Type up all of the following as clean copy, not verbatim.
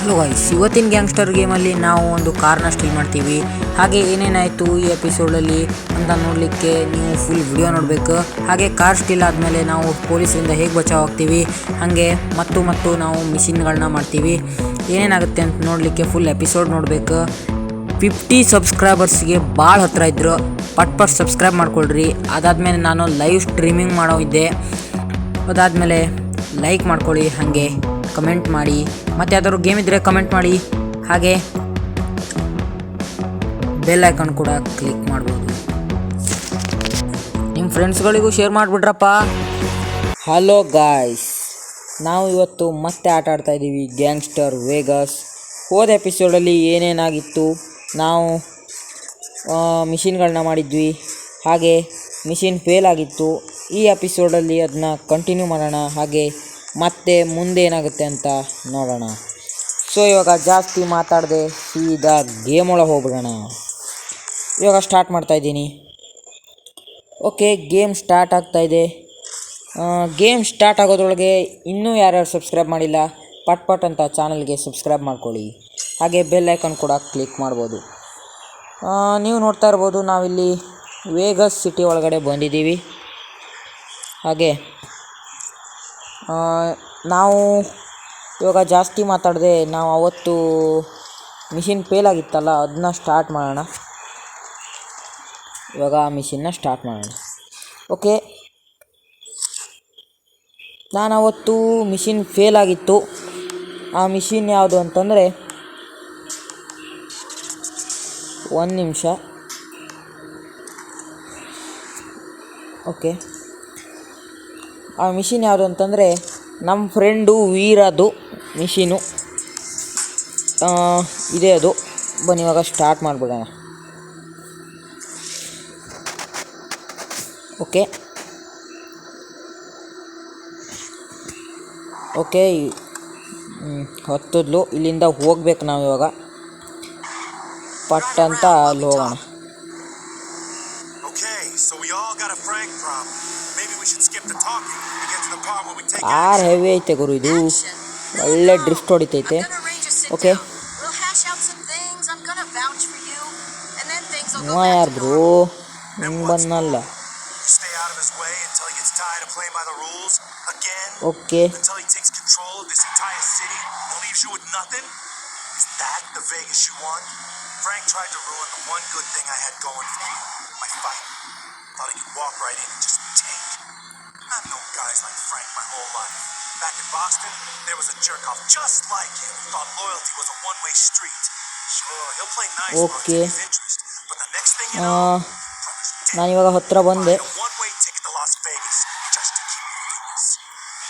Hello guys, ಇವತ್ತಿನ gangster ಗೇಮಲ್ಲಿ ನಾವು ಒಂದು ಕಾರ್ನ ಸ್ಟೀಲ್ ಮಾಡ್ತೀವಿ. ಹಾಗೆ ಏನೇನಾಯಿತು ಈ ಎಪಿಸೋಡಲ್ಲಿ ಅಂತ ನೋಡಲಿಕ್ಕೆ ನೀವು ಫುಲ್ ವಿಡಿಯೋ ನೋಡಬೇಕು. ಹಾಗೆ ಕಾರ್ ಸ್ಟೀಲ್ ಆದಮೇಲೆ ನಾವು ಪೊಲೀಸರಿಂದ ಹೇಗೆ ಬಚಾವ್ ಆಗ್ತೀವಿ, ಹಾಗೆ ಮತ್ತು ನಾವು ಮಿಷಿನ್ಗಳನ್ನ ಮಾಡ್ತೀವಿ. ಏನೇನಾಗುತ್ತೆ ಅಂತ ನೋಡಲಿಕ್ಕೆ ಫುಲ್ ಎಪಿಸೋಡ್ ನೋಡಬೇಕು. 50 ಸಬ್ಸ್ಕ್ರೈಬರ್ಸ್ಗೆ ಭಾಳ ಹತ್ತಿರ ಇದ್ದರು. ಪಟ್ ಸಬ್ಸ್ಕ್ರೈಬ್ ಮಾಡ್ಕೊಳ್ರಿ. ಅದಾದಮೇಲೆ ನಾನು ಲೈವ್ ಸ್ಟ್ರೀಮಿಂಗ್ ಮಾಡೋ ಇದ್ದೆ. ಅದಾದಮೇಲೆ ಲೈಕ್ ಮಾಡ್ಕೊಳ್ಳಿ, ಹಾಗೆ ಕಮೆಂಟ್ ಮಾಡಿ, ಮತ್ತು ಯಾವ್ದಾದ್ರು ಗೇಮ್ ಇದ್ದರೆ ಕಮೆಂಟ್ ಮಾಡಿ. ಹಾಗೆ ಬೆಲ್ ಐಕಾನ್ ಕೂಡ ಕ್ಲಿಕ್ ಮಾಡ್ಬೋದು. ನಿಮ್ಮ ಫ್ರೆಂಡ್ಸ್ಗಳಿಗೂ ಶೇರ್ ಮಾಡಿಬಿಡ್ರಪ್ಪ. ಹಲೋ ಗಾಯ್ಸ್, ನಾವು ಇವತ್ತು ಮತ್ತೆ ಆಟ ಆಡ್ತಾಯಿದ್ದೀವಿ ಗ್ಯಾಂಗ್ಸ್ಟರ್ ವೇಗಾಸ್. ಹೋದ ಎಪಿಸೋಡಲ್ಲಿ ಏನೇನಾಗಿತ್ತು, ನಾವು ಮಿಷಿನ್ಗಳನ್ನ ಮಾಡಿದ್ವಿ, ಹಾಗೆ ಮಿಷಿನ್ ಫೇಲ್ ಆಗಿತ್ತು. ಈ ಎಪಿಸೋಡಲ್ಲಿ ಅದನ್ನ ಕಂಟಿನ್ಯೂ ಮಾಡೋಣ, ಹಾಗೆ ಮತ್ತೆ ಮುಂದೆ ಏನಾಗುತ್ತೆ ಅಂತ ನೋಡೋಣ. ಸೊ ಇವಾಗ ಜಾಸ್ತಿ ಮಾತಾಡದೆ ಸೀದಾ ಗೇಮ್ ಒಳಗೆ ಹೋಗ್ಬಿಡೋಣ. ಇವಾಗ ಸ್ಟಾರ್ಟ್ ಮಾಡ್ತಾಯಿದ್ದೀನಿ. ಓಕೆ, ಗೇಮ್ ಸ್ಟಾರ್ಟ್ ಆಗ್ತಾಯಿದೆ. ಗೇಮ್ ಸ್ಟಾರ್ಟ್ ಆಗೋದ್ರೊಳಗೆ ಇನ್ನೂ ಯಾರ್ಯಾರು ಸಬ್ಸ್ಕ್ರೈಬ್ ಮಾಡಿಲ್ಲ, ಪಟ್ ಅಂತ ಚಾನಲ್ಗೆ ಸಬ್ಸ್ಕ್ರೈಬ್ ಮಾಡ್ಕೊಳ್ಳಿ. ಹಾಗೆ ಬೆಲ್ ಐಕಾನ್ ಕೂಡ ಕ್ಲಿಕ್ ಮಾಡ್ಬೋದು. ನೀವು ನೋಡ್ತಾ ಇರ್ಬೋದು, ನಾವಿಲ್ಲಿ ವೇಗಸ್ ಸಿಟಿ ಒಳಗಡೆ ಬಂದಿದ್ದೀವಿ. ಹಾಗೆ ನಾವು ಇವಾಗ ಜಾಸ್ತಿ ಮಾತಾಡದೆ ನಾವು ಅವತ್ತು ಮಿಷಿನ್ ಫೇಲ್ ಆಗಿತ್ತಲ್ಲ, ಅದನ್ನ ಸ್ಟಾರ್ಟ್ ಮಾಡೋಣ. ಇವಾಗ ಆ ಮಿಷಿನ್ನ ಸ್ಟಾರ್ಟ್ ಮಾಡೋಣ. ಓಕೆ, ನಾನು ಅವತ್ತು ಮಿಷಿನ್ ಫೇಲ್ ಆಗಿತ್ತು. ಆ ಮಿಷಿನ್ ಯಾವುದು ಅಂತಂದರೆ, ಒಂದು ನಿಮಿಷ. ಓಕೆ, ಆ ಮಿಷಿನ್ ಯಾವುದು ಅಂತಂದರೆ ನಮ್ಮ ಫ್ರೆಂಡು ವೀರದು ಮಿಷಿನು ಇದೆ ಅದು. ಬನ್ನಿ ಇವಾಗ ಸ್ಟಾರ್ಟ್ ಮಾಡಿಬಿಡೋಣ. ಓಕೆ ಓಕೆ ಹತ್ತದ್ಲು. ಇಲ್ಲಿಂದ ಹೋಗ್ಬೇಕು ನಾವು ಇವಾಗ. ಪಟ್ ಅಂತ ಅಲ್ಲಿ ಹೋಗೋಣ. ಕಾರ್ ಹೆವಿ ಐತೆ ಗುರು, ಇದು ಒಳ್ಳೆ ಡ್ರಿಫ್ಟ್ ಹೊಡಿತೈತೆ. ಓಕೆ, ಯಾರು ಬ್ರೋ ಹಿಂಗೆ ಬಂದಲ್ಲ. Okay, Frank tried to ruin the one good thing I had going for me, my fight. Thought he could walk right in and just take. I've known guys like Frank my whole life. Back in Boston, there was a jerk-off just like him who thought loyalty was a one-way street. Sure, he'll play nice for his interest, but the next thing you know, ನಾನು ಇವಾಗ ಹತ್ತಿರ ಬಂದೆ. a one-way ticket to Las Vegas just to keep me famous.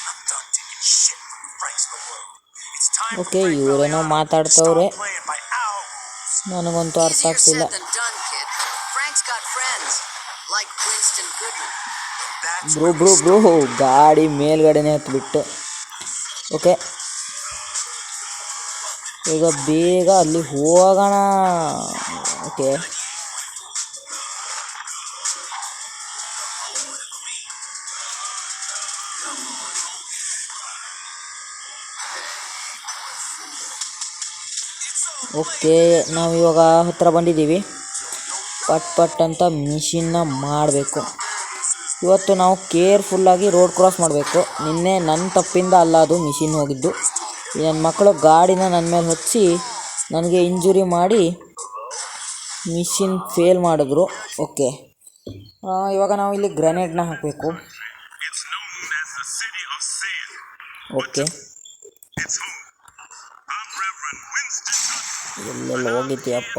I'm done taking shit from Frank's the world. It's time for okay, Frank ಇವರೇನೋ Valiano to ಮಾತಾಡ್ತವ್ರೆ, start playing by our rules. ನನಗಂತೂ ಅರ್ಥ ಆಗ್ತಿಲ್ಲ. Bro ಗಾಡಿ ಮೇಲ್ಗಡೆನೆ ಹತ್ಬಿಟ್ಟು. Okay, ಈಗ ಬೇಗ ಅಲ್ಲಿ ಹೋಗೋಣ. Okay, okay ನಾವು ಇವಾಗ ಹತ್ತಿರ ಬಂದಿದ್ದೀವಿ. ಪಟ್ ಅಂತ ಮಿಷಿನ್ನ ಮಾಡಬೇಕು. ಇವತ್ತು ನಾವು ಕೇರ್ಫುಲ್ಲಾಗಿ ರೋಡ್ ಕ್ರಾಸ್ ಮಾಡಬೇಕು. ನಿನ್ನೆ ನನ್ನ ತಪ್ಪಿಂದ ಅಲ್ಲ ಅದು ಮಿಷಿನ್ ಹೋಗಿದ್ದು. ನನ್ನ ಮಕ್ಕಳು ಗಾಡಿನ ನನ್ನ ಮೇಲೆ ಹಚ್ಚಿ ನನಗೆ ಇಂಜುರಿ ಮಾಡಿ ಮಿಷಿನ್ ಫೇಲ್ ಮಾಡಿದ್ರು. ಓಕೆ, ಇವಾಗ ನಾವು ಇಲ್ಲಿ ಗ್ರೆನೇಡ್ನ ಹಾಕಬೇಕು. ಓಕೆ, ಎಲ್ಲೆಲ್ಲ ಹೋಗಿದ್ದೀಯಪ್ಪ.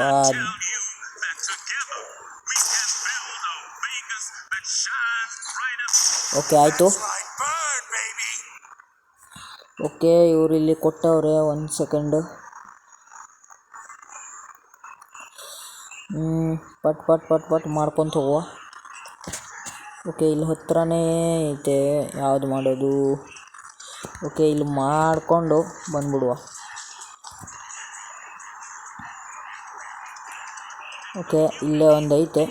ಓಕೆ ಆಯಿತು. ಓಕೆ, ಇವರು ಇಲ್ಲಿ ಕೊಟ್ಟವ್ರೆ. ಒಂದು ಸೆಕೆಂಡು. ಪಟ್ ಮಾಡ್ಕೊತ ಹೋಗುವ. ಓಕೆ, ಇಲ್ಲಿ ಹತ್ರನೇ ಐತೆ, ಯಾವುದು ಮಾಡೋದು. ಓಕೆ, ಇಲ್ಲಿ ಮಾಡಿಕೊಂಡು ಬಂದ್ಬಿಡುವ. ಓಕೆ, ಇಲ್ಲೇ ಒಂದು ಐತೆ.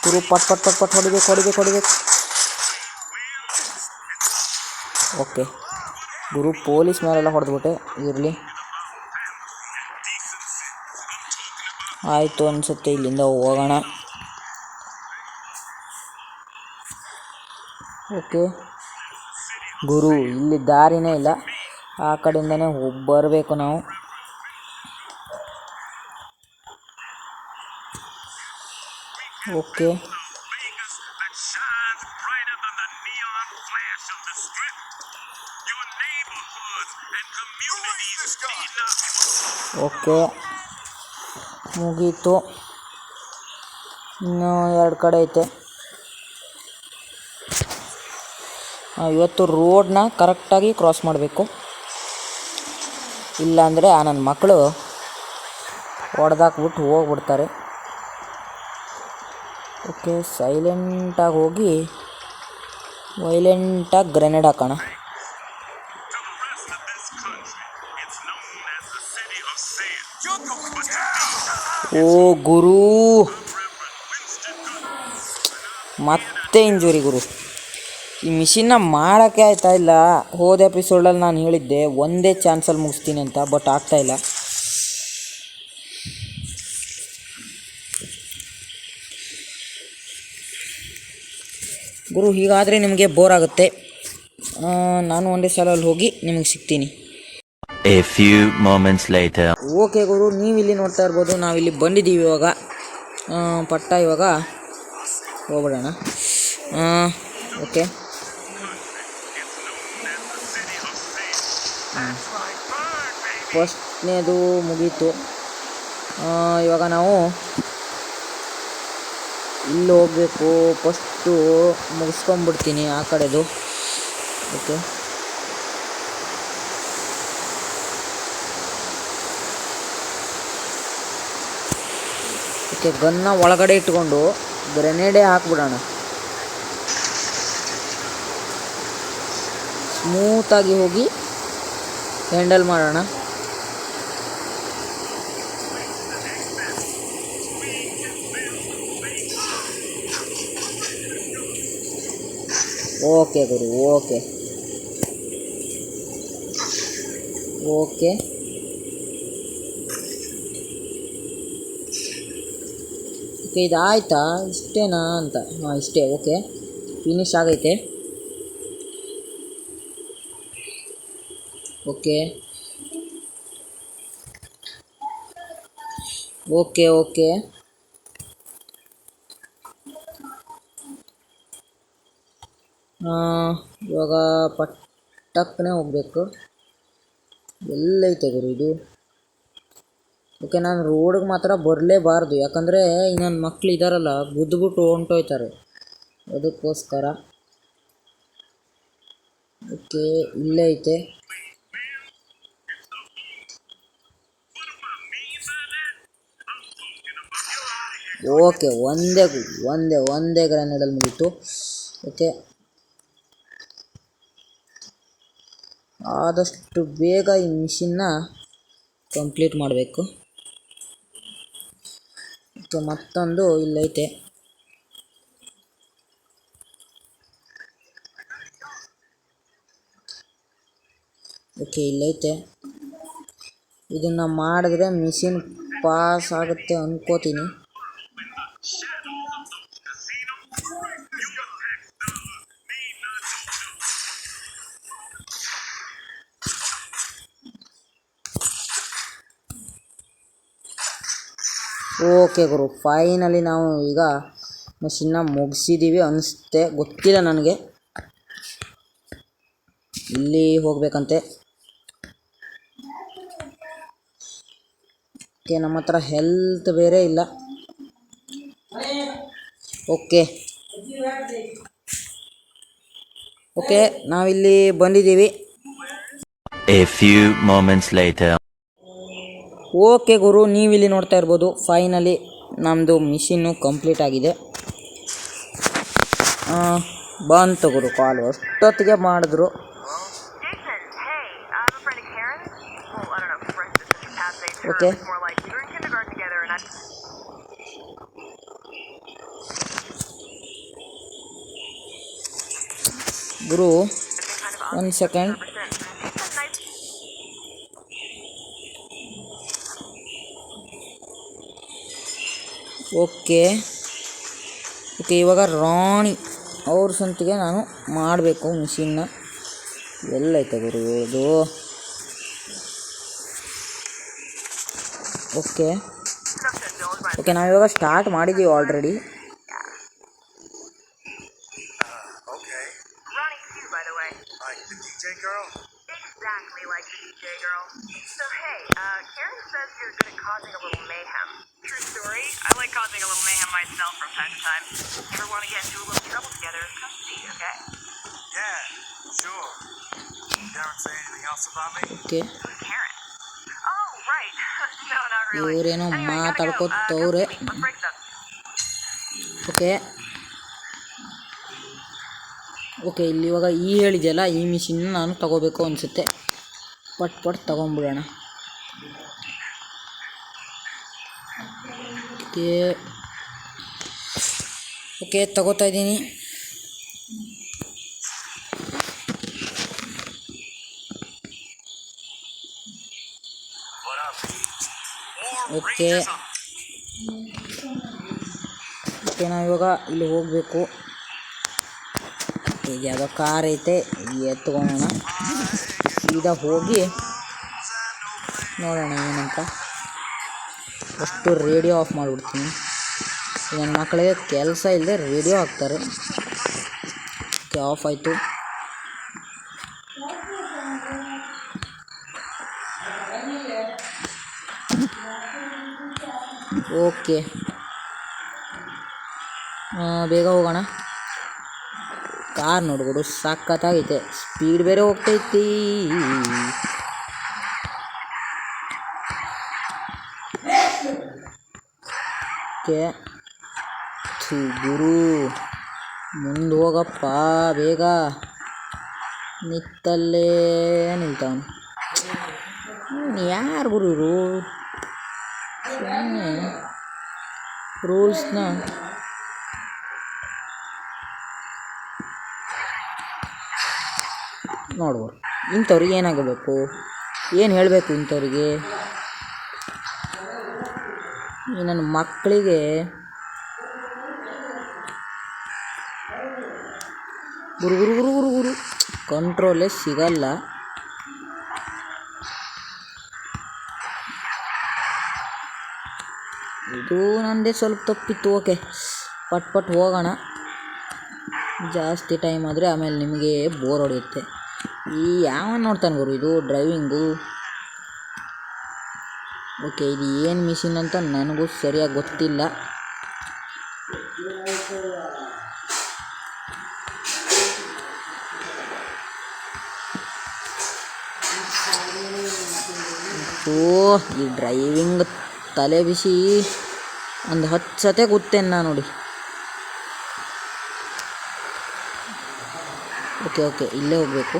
ಗುರು ಪಟ್ ಪಟ್ ಪಟ್ ಪಟ್ ಹೊಡಿಬೇಕು. ಓಕೆ ಗುರು ಪೊಲೀಸ್ ಮೇಲೆಲ್ಲ ಹೊಡೆದ್ಬಿಟ್ಟೆ, ಇರಲಿ. ಆಯಿತು ಅನಿಸುತ್ತೆ, ಇಲ್ಲಿಂದ ಹೋಗೋಣ. ಓಕೆ ಗುರು, ಇಲ್ಲಿ ದಾರಿನೇ ಇಲ್ಲ, ಆ ಕಡೆಯಿಂದನೇ ಬರಬೇಕು ನಾವು. ಓಕೆ ಓಕೆ ಮುಗೀತು. ಇನ್ನೂ 2 ಕಡೆ ಐತೆ. ಇವತ್ತು ರೋಡ್ನ ಕರೆಕ್ಟಾಗಿ ಕ್ರಾಸ್ ಮಾಡಬೇಕು, ಇಲ್ಲಾಂದರೆ ಆ ನನ್ನ ಮಕ್ಕಳು ಹೊಡೆದಾಕ್ಬಿಟ್ಟು ಹೋಗ್ಬಿಡ್ತಾರೆ. ಓಕೆ ಸೈಲೆಂಟಾಗಿ ಹೋಗಿ ವೈಲೆಂಟಾಗಿ ಗ್ರೆನೇಡ್ ಹಾಕೋಣ. ಓ ಗುರು, ಮತ್ತೆ ಇಂಜುರಿ ಗುರು. ಈ ಮಿಷಿನ್ನ ಮಾಡೋಕ್ಕೆ ಆಯ್ತಾ ಇಲ್ಲ. ಹೋದ ಎಪಿಸೋಡಲ್ಲಿ ನಾನು ಹೇಳಿದ್ದೆ ಒಂದೇ ಚಾನ್ಸಲ್ಲಿ ಮುಗಿಸ್ತೀನಿ ಅಂತ, ಬಟ್ ಆಗ್ತಾಯಿಲ್ಲ. ಗುರು ಹೀಗಾದರೆ ನಿಮಗೆ ಬೋರ್ ಆಗುತ್ತೆ. ನಾನು ಒಂದೇ ಸಲಲ್ಲಿ ಹೋಗಿ ನಿಮಗೆ ಸಿಗ್ತೀನಿ. A few moments later. Okay ಗುರು, ನೀವಿಲ್ಲಿ ನೋಡ್ತಾ ಇರ್ಬೋದು, ನಾವಿಲ್ಲಿ ಬಂದಿದ್ದೀವಿ ಇವಾಗ. ಇವಾಗ ಹೋಗ್ಬಿಡೋಣ. ಓಕೆ ಫಸ್ಟ್ನೇದು ಮುಗೀತು. ಇವಾಗ ನಾವು ಇಲ್ಲಿ ಹೋಗಬೇಕು. ಫಸ್ಟು ಮುಗಿಸ್ಕೊಂಬಿಡ್ತೀನಿ ಆ ಕಡೆದು. ಓಕೆ ಓಕೆ ಗನ್ನ ಒಳಗಡೆ ಇಟ್ಕೊಂಡು ಗ್ರೆನೇಡೇ ಹಾಕ್ಬಿಡೋಣ. ಸ್ಮೂತಾಗಿ ಹೋಗಿ ಹ್ಯಾಂಡಲ್ ಮಾಡೋಣ. ಓಕೆ ಗುರು, ಓಕೆ ಓಕೆ ಓಕೆ ಇದಾಯ್ತಾ? ಇಷ್ಟೇನಾ ಅಂತ? ಇಷ್ಟೇ. ಓಕೆ ಫಿನಿಶ್ ಆಗೈತೆ. ಓಕೆ ಓಕೆ ಓಕೆ ಇವಾಗ ಪಟ್ಟಕ್ಕನೆ ಹೋಗಬೇಕು. ಎಲ್ಲೈತೆ ಗುರು ಇದು? ಓಕೆ ನಾನು ರೋಡ್ಗೆ ಮಾತ್ರ ಬರಲೇಬಾರ್ದು, ಯಾಕಂದರೆ ಇನ್ನೊಂದು ಮಕ್ಳು ಇದ್ದಾರಲ್ಲ ಗುದ್ದುಬಿಟ್ಟು ಹೊಂಟೋಯ್ತಾರೆ, ಅದಕ್ಕೋಸ್ಕರ. ಓಕೆ ಇಲ್ಲೇ ಐತೆ. ಓಕೆ ಒಂದೇ ಗ್ರೆನೇಡಲ್ಲಿ ಮುಗೀತು. ಓಕೆ ಆದಷ್ಟು ಬೇಗ ಈ ಮಿಷನ್ನ ಕಂಪ್ಲೀಟ್ ಮಾಡಬೇಕು. ಓಕೆ ಮತ್ತೊಂದು ಇಲ್ಲೈತೆ. ಓಕೆ ಇಲ್ಲೈತೆ. ಇದನ್ನು ಮಾಡಿದ್ರೆ ಮಿಷಿನ್ ಪಾಸ್ ಆಗುತ್ತೆ ಅನ್ಕೋತೀನಿ. ಓಕೆ ಗುರು, ಫೈನಲಿ ನಾವು ಈಗ ಮಿಷನ್ನ ಮುಗಿಸಿದ್ದೀವಿ ಅನಿಸುತ್ತೆ, ಗೊತ್ತಿಲ್ಲ ನನಗೆ. ಇಲ್ಲಿ ಹೋಗ್ಬೇಕಂತೆ. ಓಕೆ ನಮ್ಮ ಹತ್ರ ಹೆಲ್ತ್ ಬೇರೆ ಇಲ್ಲ. ಓಕೆ ಓಕೆ ನಾವಿಲ್ಲಿ ಬಂದಿದ್ದೀವಿ. A few moments later. Okay ಗುರು, ನೀವಿಲ್ಲಿ ನೋಡ್ತಾ ಇರ್ಬೋದು, ಫೈನಲಿ ನಮ್ಮದು ಮಿಷಿನ್ನು ಕಂಪ್ಲೀಟ್ ಆಗಿದೆ. ಬಂತು ಗುರು ಕಾಲು, ಅಷ್ಟೊತ್ತಿಗೆ ಮಾಡಿದ್ರು. ಓಕೆ ಗುರು ಒಂದು ಸೆಕೆಂಡ್. ಓಕೆ ಓಕೆ, ಇವಾಗ ರಾಣಿ ಅವ್ರ ಸಂತಿಗೆ ನಾನು ಮಾಡಬೇಕು ಮಿಷಿನ್ನ. ಎಲ್ಲೈತೆ ಗುರು ಇದು? ಓಕೆ ಓಕೆ, ನಾವಿವಾಗ ಸ್ಟಾರ್ಟ್ ಮಾಡಿದ್ದೀವಿ already. Okay. Ronnie too, by the way. Like the DJ girl? Exactly like the DJ girl. So hey, Karen says you're good at causing a little mayhem. True story. I like causing a little mayhem myself from time to time. Ever want to get into a little trouble together? Come see, okay? Yeah, sure. Karen say anything else about me? Okay, Who's Karen? Oh, right. No, not really. ಇವರೇನೋ Anyway, gotta go. ಮಾತಾಡ್ಕೊತವ್ರೆ. Let's break it up. Okay okay, ಇಲ್ಲಿ ಇವಾಗ ಈ ಹೇಳಿದೆಯಲ್ಲ, ಈ ಮಿಷಿನ್ನ ನಾನು ತಗೋಬೇಕು ಅನಿಸುತ್ತೆ. ಪಟ್ ತಗೊಂಬಿಡೋಣ. Okay okay, ತಗೋತಾ ಇದ್ದೀನಿ. ಓಕೆ ಓಕೆ, ನಾವಿವಾಗ ಇಲ್ಲಿ ಹೋಗಬೇಕು. ಈಗ ಯಾವುದೋ ಕಾರ್ ಐತೆ, ಎತ್ಕೊಳ್ಳೋಣ. ಸೀದಾ ಹೋಗಿ ನೋಡೋಣ ಏನಂತ. ಅಷ್ಟು ರೇಡಿಯೋ ಆಫ್ ಮಾಡಿಬಿಡ್ತೀನಿ. ನನ್ನ ಮಕ್ಕಳಿಗೆ ಕೆಲಸ ಇಲ್ಲದೆ ರೇಡಿಯೋ ಹಾಕ್ತಾರೆ. ಓಕೆ, ಆಫ್ ಆಯಿತು. ಓಕೆ, ಬೇಗ ಹೋಗೋಣ. ಕಾರ್ ನೋಡ್ಬಿಡು, ಸಖತ್ತಾಗೈತೆ. ಸ್ಪೀಡ್ ಬೇರೆ ಹೋಗ್ತೈತಿ. ಓಕೆ, ಗುರು ಮುಂದೆ ಹೋಗಪ್ಪ ಬೇಗ. ನಿತ್ತಲ್ಲೇ ನಿಲ್ತಾವನು. ಯಾರು ಗುರು ಇವರು? ಸುಮ್ಮನೆ ರೂಲ್ಸ್ನ ನೋಡ್ಬೋದು. ಇಂಥವ್ರಿಗೆ ಏನಾಗಬೇಕು, ಏನು ಹೇಳಬೇಕು ಇಂಥವ್ರಿಗೆ? ಈ ನನ್ನ ಮಕ್ಕಳಿಗೆ ಗುರು ಗುರು ಗುರು ಗುರು ಗುರು ಕಂಟ್ರೋಲೇ ಸಿಗಲ್ಲ. ಇದು ನನ್ನದೇ ಸ್ವಲ್ಪ ತಪ್ಪಿತ್ತು. ಓಕೆ, ಪಟ್ ಹೋಗೋಣ. ಜಾಸ್ತಿ ಟೈಮ್ ಆದರೆ ಆಮೇಲೆ ನಿಮಗೆ ಬೋರ್ ಹೊಡೆಯುತ್ತೆ. ಈ ಯಾವನ್ ನೋಡ್ತಾನೆ ಗುರು ಇದು ಡ್ರೈವಿಂಗು? ಓಕೆ, ಇದು ಏನು ಮಿಷಿನ್ ಅಂತ ನನಗೂ ಸರಿಯಾಗಿ ಗೊತ್ತಿಲ್ಲ. ಈ ಡ್ರೈವಿಂಗ್ ತಲೆ ಬಿಸಿ ಒಂದು 10 ಸತೆ ಗೊತ್ತೇನು ನಾ ನೋಡಿ. ಓಕೆ ಇಲ್ಲೇ ಹೋಗಬೇಕು.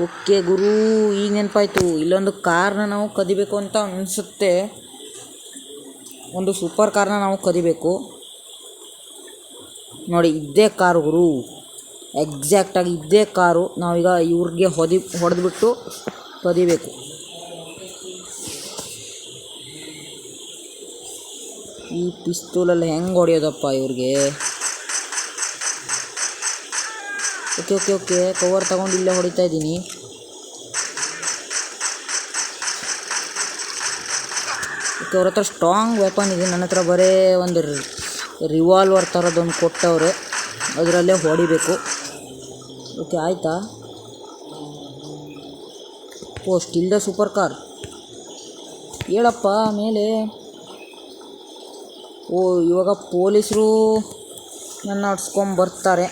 ಓಕೆ ಗುರು, ಈಗ ನೆನಪಾಯ್ತು. ಇಲ್ಲೊಂದು ಕಾರ್ನ ನಾವು ಕದಿಬೇಕು ಅಂತ ಅನಿಸುತ್ತೆ. ಒಂದು ಸೂಪರ್ ಕಾರ್ನ ನಾವು ಕದಿಬೇಕು ನೋಡಿ. ಇದ್ದೇ ಕಾರು ಗುರು, ಎಕ್ಸಾಕ್ಟಾಗಿ ಇದ್ದೇ ಕಾರು. ನಾವೀಗ ಇವ್ರಿಗೆ ಹೊಡೆದ್ಬಿಟ್ಟು ಕದಿಬೇಕು. ಈ ಪಿಸ್ತೂಲಲ್ಲಿ ಹೆಂಗೆ ಹೊಡೆಯೋದಪ್ಪ ಇವ್ರಿಗೆ? ಓಕೆ ಕವರ್ ತಗೊಂಡು ಇಲ್ಲೇ ಹೊಡಿತಾ ಇದ್ದೀನಿ. ಓಕೆ, ಅವ್ರ ಹತ್ರ ಸ್ಟ್ರಾಂಗ್ ವೆಪನ್ ಇದೆ. ನನ್ನ ಹತ್ರ ಬರೀ ಒಂದು ರಿವಾಲ್ವರ್ ಥರದೊಂದು ಕೊಟ್ಟವ್ರೆ, ಅದರಲ್ಲೇ ಹೊಡಿಬೇಕು. ಓಕೆ ಆಯಿತಾ? ಸ್ಟಿಲ್ ದ ಸೂಪರ್ ಕಾರ್ ಹೇಳಪ್ಪ ಮೇಲೆ. ಇವಾಗ ಪೊಲೀಸರು ನನ್ನ ಹೊಡ್ಸ್ಕೊಂಬರ್ತಾರೆ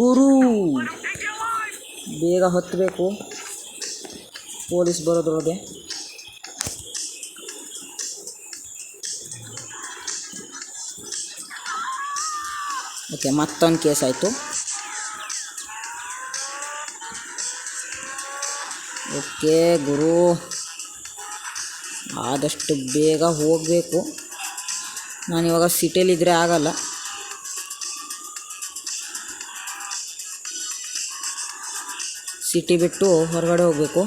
ಗುರು. ಬೇಗ ಹತ್ತಬೇಕು, ಪೊಲೀಸ್ ಬರೋದ್ರೊಳಗೆ. ಓಕೆ, ಮತ್ತೊಂದು ಕೇಸ್ ಆಯಿತು. ಓಕೆ ಗುರು, ಆದಷ್ಟು ಬೇಗ ಹೋಗಬೇಕು. ನಾನಿವಾಗ ಸಿಟಿಯಲ್ಲಿದ್ದರೆ ಆಗಲ್ಲ. ಸಿಟಿ ಬಿಟ್ಟು ಹೊರಗಡೆ ಹೋಗಬೇಕು.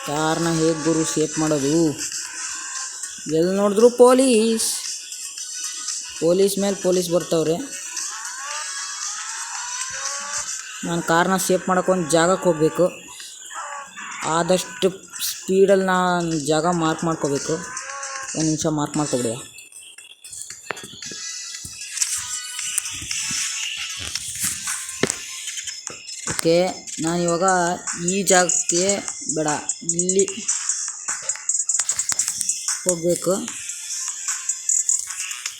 ಕಾರ್ನ ಹೇಗೆ ಗುರು ಸೇಫ್ ಮಾಡೋದು? ಎಲ್ಲಿ ನೋಡಿದ್ರು ಪೊಲೀಸ್ ಮೇಲೆ ಪೊಲೀಸ್ ಬರ್ತಾವ್ರೆ. ನಾನು ಕಾರ್ನ ಸೇಫ್ ಮಾಡೋಕೆ ಒಂದು ಜಾಗಕ್ಕೆ ಹೋಗಬೇಕು. ಆದಷ್ಟು ಸ್ಪೀಡಲ್ಲಿ ನಾನು ಜಾಗ ಮಾರ್ಕ್ ಮಾಡ್ಕೋಬೇಕು. ಒಂದು ನಿಮಿಷ ಮಾರ್ಕ್ ಮಾಡ್ಕೊಬಿಡಿ. ಓಕೆ, ನಾನಿವಾಗ ಈ ಜಾಗಕ್ಕೆ ಬೇಡ, ಇಲ್ಲಿ ಹೋಗಬೇಕು.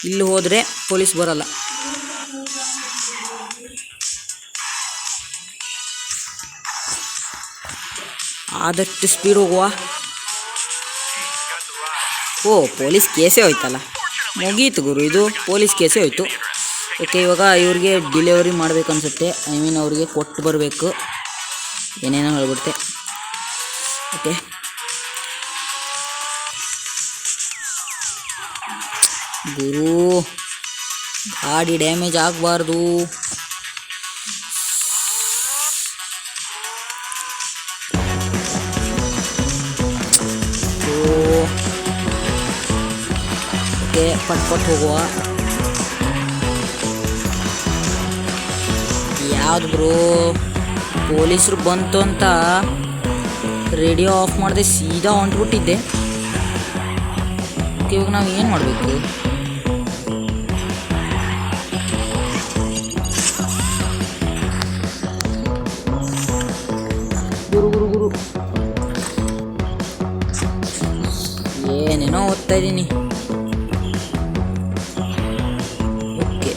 ಇಲ್ಲಿ ಹೋದರೆ ಪೊಲೀಸ್ ಬರಲ್ಲ. ಆದಷ್ಟು ಸ್ಪೀಡ್ ಹೋಗುವ. ಓ, ಪೊಲೀಸ್ ಕೇಸೇ ಹೋಯ್ತಲ್ಲ, ಮುಗೀತು ಗುರು, ಇದು ಪೊಲೀಸ್ ಕೇಸೇ ಹೋಯ್ತು. ಓಕೆ, ಇವಾಗ ಇವ್ರಿಗೆ ಡಿಲಿವರಿ ಮಾಡಬೇಕು ಅನಿಸುತ್ತೆ. ಐ ಮೀನ್ ಅವ್ರಿಗೆ ಕೊಟ್ಟು ಬರಬೇಕು. ಏನೇನೋ ಹೇಳ್ಬಿಡ್ತೆ. ಓಕೆ, ಗುರು ಗಾಡಿ ಡ್ಯಾಮೇಜ್ ಆಗಬಾರ್ದು. ಓಕೆ, ಪಟ್ ಹೋಗುವ. ಯಾವ್ದು ಬ್ರೋ, ಪೊಲೀಸರು ಬಂತು ಅಂತ ರೇಡಿಯೋ ಆಫ್ ಮಾಡಿದೆ, ಸೀದಾ ಹೊಂಟ್ಬಿಟ್ಟಿದ್ದೆ. ಇವಾಗ ನಾವು ಏನು ಮಾಡಬೇಕು? ಗುರು ಏನೇನೋ ಓದ್ತಾ ಇದ್ದೀನಿ. ಓಕೆ,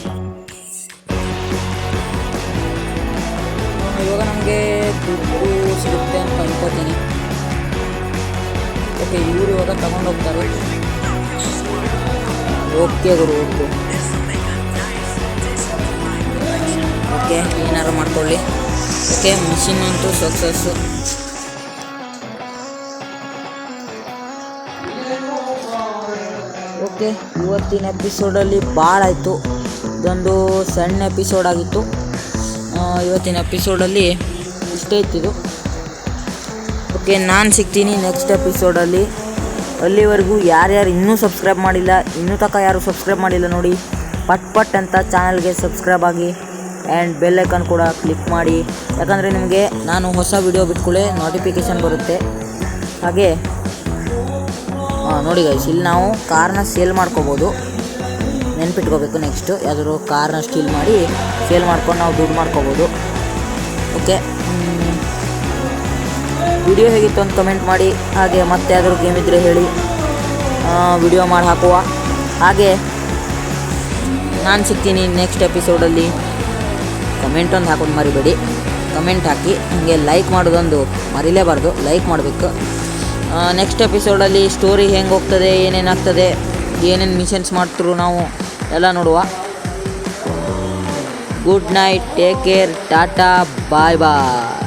ಇವಾಗ ನಮಗೆ ದುಡ್ಡು ಸಿಗುತ್ತೆ ಅಂತ ಅನ್ಕೋತೀನಿ. ಓಕೆ, ಇವರು ಇವಾಗ ತಗೊಂಡು ಹೋಗ್ತಾರೆ. ಓಕೆ ಗುರು, ಓಕೆ ಏನಾರು ಮಾಡ್ಕೊಳ್ಳಿ. ಓಕೆ, ಮಿಷಿನ್ ಅಂತೂ ಸಕ್ಸಸ್ಸು. ಓಕೆ, ಇವತ್ತಿನ ಎಪಿಸೋಡಲ್ಲಿ ಭಾಳ ಆಯಿತು. ಇದೊಂದು ಸಣ್ಣ ಎಪಿಸೋಡ್ ಆಗಿತ್ತು. ಇವತ್ತಿನ ಎಪಿಸೋಡಲ್ಲಿ ಇಷ್ಟೇ ಇತ್ತಿದು. ಓಕೆ, ನಾನು ಸಿಗ್ತೀನಿ ನೆಕ್ಸ್ಟ್ ಎಪಿಸೋಡಲ್ಲಿ. ಅಲ್ಲಿವರೆಗೂ ಯಾರ್ಯಾರು ಇನ್ನೂ ಸಬ್ಸ್ಕ್ರೈಬ್ ಮಾಡಿಲ್ಲ, ಇನ್ನೂ ತನಕ ಯಾರು ಸಬ್ಸ್ಕ್ರೈಬ್ ಮಾಡಿಲ್ಲ ನೋಡಿ, ಪಟ್ ಅಂತ ಚಾನಲ್ಗೆ ಸಬ್ಸ್ಕ್ರೈಬ್ ಆಗಿ ಆ್ಯಂಡ್ ಬೆಲ್ ಐಕಾನ್ ಕೂಡ ಕ್ಲಿಕ್ ಮಾಡಿ. ಯಾಕಂದರೆ ನಿಮಗೆ ನಾನು ಹೊಸ ವಿಡಿಯೋ ಬಿಟ್ಕೊಳ್ಳೆ ನೋಟಿಫಿಕೇಷನ್ ಬರುತ್ತೆ. ಹಾಗೆ ನೋಡಿ ಗೈಸ್, ಇಲ್ಲಿ ನಾವು ಕಾರ್ನ ಸೇಲ್ ಮಾಡ್ಕೋಬೋದು. ನೆನ್ಪಿಟ್ಕೋಬೇಕು. ನೆಕ್ಸ್ಟು ಯಾವ್ದಾದ್ರು ಕಾರ್ನ ಸ್ಟೀಲ್ ಮಾಡಿ ಸೇಲ್ ಮಾಡ್ಕೊಂಡು ನಾವು ದುಡ್ಡು ಮಾಡ್ಕೋಬೋದು. ಓಕೆ, ವಿಡಿಯೋ ಹೇಗಿತ್ತು ಅಂತ ಕಮೆಂಟ್ ಮಾಡಿ. ಹಾಗೆ ಮತ್ತೆ ಯಾವ್ದಾದ್ರು ಗೇಮ್ ಇದ್ದರೆ ಹೇಳಿ, ವಿಡಿಯೋ ಮಾಡಿ ಹಾಕುವ. ಹಾಗೆ ನಾನು ಸಿಗ್ತೀನಿ ನೆಕ್ಸ್ಟ್ ಎಪಿಸೋಡಲ್ಲಿ. ಕಮೆಂಟ್ ಒಂದು ಹಾಕೋದು ಮರಿಬೇಡಿ. ಕಮೆಂಟ್ ಹಾಕಿ, ಹಾಗೆ ಲೈಕ್ ಮಾಡೋದೊಂದು ಮರಿಲೇಬಾರ್ದು, ಲೈಕ್ ಮಾಡಬೇಕು. ನೆಕ್ಸ್ಟ್ ಎಪಿಸೋಡಲ್ಲಿ ಸ್ಟೋರಿ ಹೆಂಗೆ ಹೋಗ್ತದೆ, ಏನೇನಾಗ್ತದೆ, ಏನೇನು ಮಿಷನ್ಸ್ ಮಾಡ್ತಿರು ನಾವು ಎಲ್ಲ ನೋಡುವ. Good night, take care, tata, bye ಬಾಯ್.